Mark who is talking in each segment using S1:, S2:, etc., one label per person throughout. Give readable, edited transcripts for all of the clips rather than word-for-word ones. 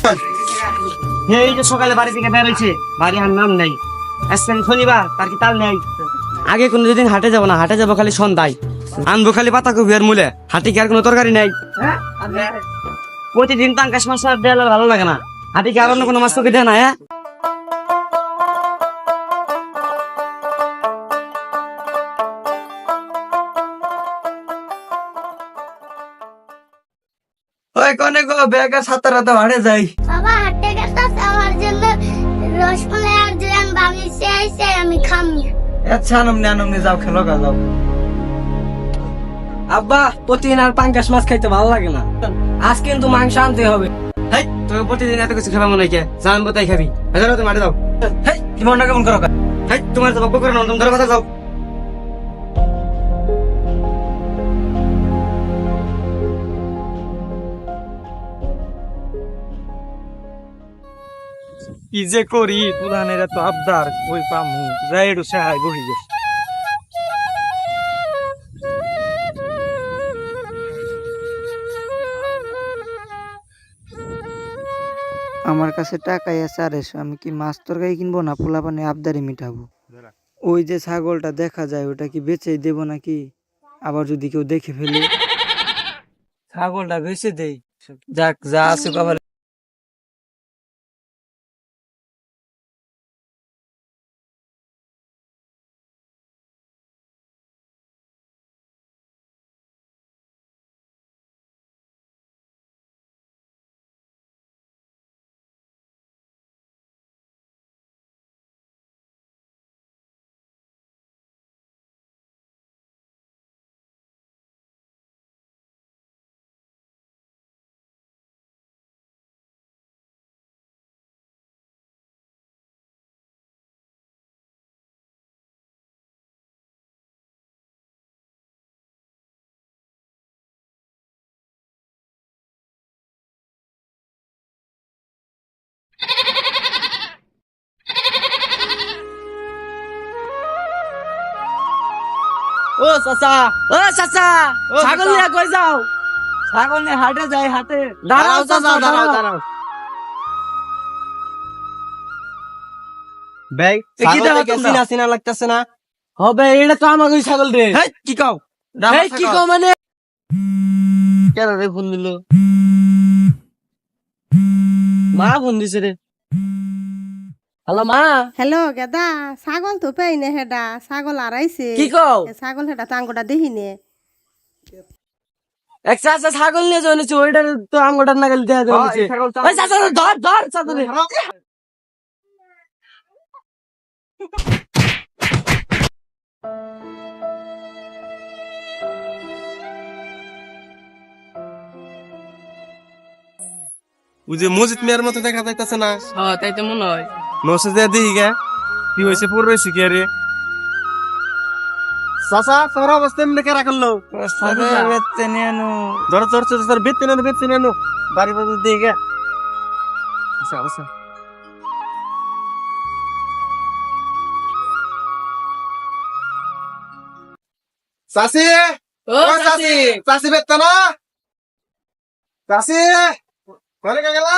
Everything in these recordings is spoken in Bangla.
S1: এই যে সকালে বাড়ি থেকে বের হয়েছে, বাড়ি আর নাম নেই। আজকে শনিবার, তার কি তাল নেই? আগে কোনো দিন হাটে যাবো না, হাটে যাবো খালি সন্ধ্যায়। আনবো খালি পাতাকপি আর মূলে, হাটে কি আর কোনো তরকারি নেই? প্রতিদিন পাঙ্কাশ মাছ দেওয়া ভালো লাগে না, হাটে কি আর অন্য কোনো মাছ তোকে দেয় না? হ্যাঁ,
S2: ওই কোনে গো বেকার সাতটা রাতে ভাড়ে যাই।
S3: বাবা হাঁটতে গেছে আমার জন্য রসমালাই আর জ্যাম বানিয়েছে আইছে আমি খামু।
S2: আচ্ছা নামনে যাও, খেলো গা যাও।
S1: আব্বা প্রতিদিন আর পাঙ্কাশ মাছ খাইতে ভালো লাগে না, আজ কিন্তু মাংস আনতে হবে। হেই, তোকে প্রতিদিন এত কিছু খাবা মনে হয়? জানবো তাই খাবি। তুমি মাঠে যাও।
S2: হেই, কি মনটা কেমন করো?
S1: হেই, তোমার তো বকবক করে না, তুমি ধরো কথা যাও।
S2: কি যে করি, পুরানের এত আবদার, ওই পামু যাই একটু সাহায্য বহি গেছে।
S4: আমার কাছে টাকাই আছে 250, আমি কি মাছ তরকারি কিনবো না পোলাপানে আবদারি মিটাবো? ওই যে ছাগলটা দেখা যায়, ওটা কি বেচেই দেবো নাকি? আবার যদি কেউ দেখে ফেলে?
S2: ছাগলটা বেশি দেই, যাক যা আছে কপালে।
S1: ও চাচা, ও চাচা, ছাগল নিয়ে কই যাও?
S2: ছাগল নিয়ে হাটে যাই, হাটে।
S1: দাঁড়াও চাচা, দাঁড়াও।
S2: ভাই
S1: কি দেখো তোমরা?
S2: চিনা লাগতেছে না?
S1: হবে, এটা তো আমাকে ছাগল রে।
S2: হেই, কি কও?
S1: এই কি কও মানে? কেন রে ফোন দিল? মা ফোন দিছে রে। হ্যালো মা।
S5: হ্যালো গেদা, ছাগল তো পেই নে হেডা, ছাগল আড়াইছে।
S1: কি কও?
S5: ছাগল হেডা টাঙ্গটা দেখি নে।
S1: এক চাচা ছাগল নিয়ে জনেছে, ওইটা তো আমগোটার নাগাল দেয়া জনেছে।
S2: এই ছাগল তো
S1: ওই চাচা ধর চাচা রে।
S2: ওই যে মসজিদ মেয়ের মতো দেখা যাইতেছে না?
S1: হ্যাঁ, তাই তো মনে হয়।
S2: নসে যে দেখি গে কি হয়েছে, পুরো রয়েছে কি আরে? চাচা তোর অবস্থা এমনি কেরা করলো? ধর বেতে নেনো বাড়ি বাড়ি দিয়ে গে। আচ্ছা আচ্ছা চাষি,
S1: ও চাচি,
S2: চাষি বেততা না? চাষি ঘরে কে গেলা?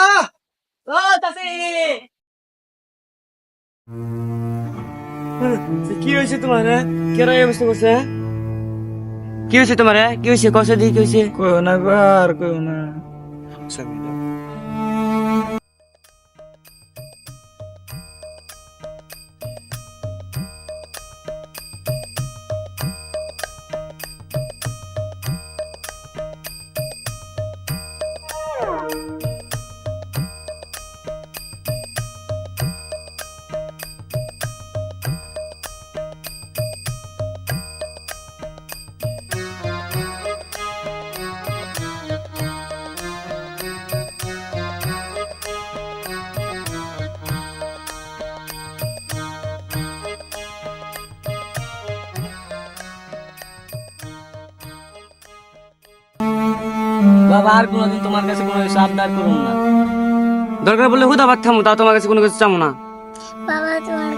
S1: ও চাচি। কি হয়েছে তোমার? কেন এই অবস্থা করছে? কি হয়েছে তোমার? কি হয়েছে? কষে দিয়ে কি হয়েছে?
S2: কইও না গো, আর কইও না।
S1: বাবা, আর কোনোদিন তোমার কাছে কোনো কিছু আবদার করুন না। দরকার বললে হুদা ভাত খামো, তাও তোমার কাছে কোনো কিছু চামো না।
S3: বাবা তোমার